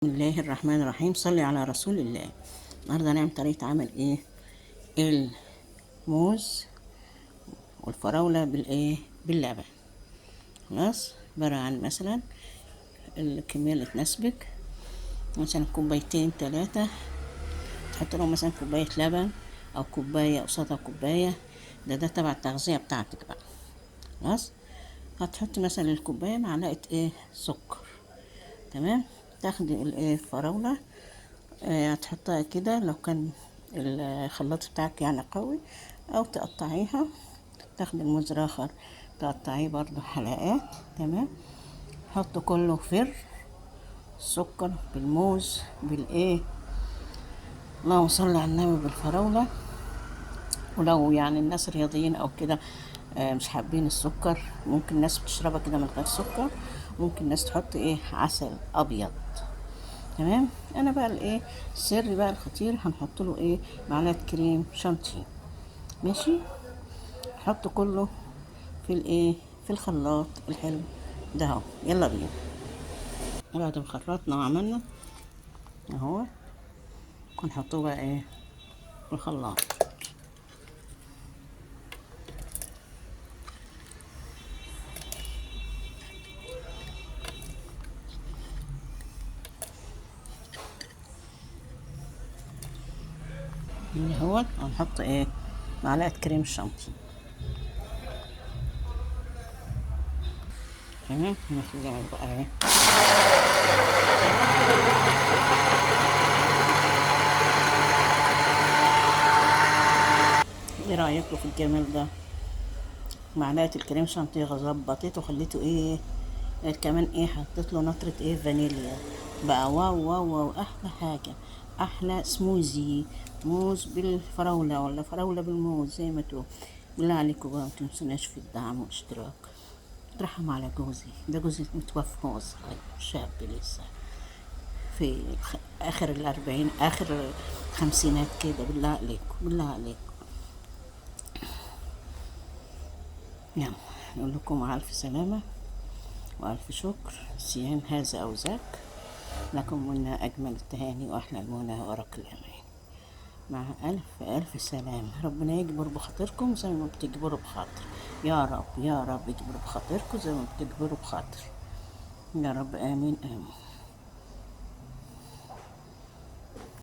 بسم الله الرحمن الرحيم. صلي على رسول الله. النهارده هنعمل طريقة عمل الموز والفراولة باللبن. خلاص، عبارة عن مثلا الكمية اللي تناسبك، مثلا كوبايتين 3، تحط لهم مثلا كوباية لبن أو كوباية قصادها كوباية. ده تبع التغذية بتاعتك بقى. خلاص، هتحطي مثلا الكوباية معلقة سكر. تمام. تاخدي الفراولة، هتحطها كده لو كان الخلاط بتاعك يعني قوي، او تقطعيها. تاخدي الموز الاخر تقطعيه برضو حلقات. تمام. حط كله السكر بالموز اللهم صل على النبي بالفراولة. ولو يعني الناس رياضيين او كده، مش حابين السكر، ممكن ناس بتشربها كده من غير سكر، ممكن ناس تحط عسل ابيض. تمام. انا بقى السر بقى الخطير، هنحط له معلقه كريم شانتيه. ماشي. نحط كله في الخلاط الحلو ده اهو. يلا بينا. بعد ما خلطنا وعملنا اهو، هنحطه بقى في الخلاط. اهو هنحط معلقه كريم شانتيه. تمام. نخليها بقى ايه رايكم في الجمال ده؟ معلقه الكريم شانتيه ظبطته وخليته كمان حطيت له نطرة فانيليا. بقى واو واو واو، احلى حاجة، احلى سموزي موز بالفراولة ولا فراولة بالموز زي ما تقول. بالله عليكم بقى متنسوناش في الدعم والاشتراك. اترحم على جوزي، ده جوزي متوفى وهو صغير شاب لسه في اخر ال40، اخر الخمسينات كده. بالله عليكم بالله عليكم. يلا، نقول لكم مع الف سلامة وألف شكر. صيام هذا أو ذاك، لكم منا أجمل التهاني وأحلى المنى وأرق الأمان. مع ألف ألف سلامة. ربنا يجبر بخاطركم زي ما بتجبروا بخاطر. يا رب يا رب يجبر بخاطركم زي ما بتجبروا بخاطر. يا رب آمين آمين.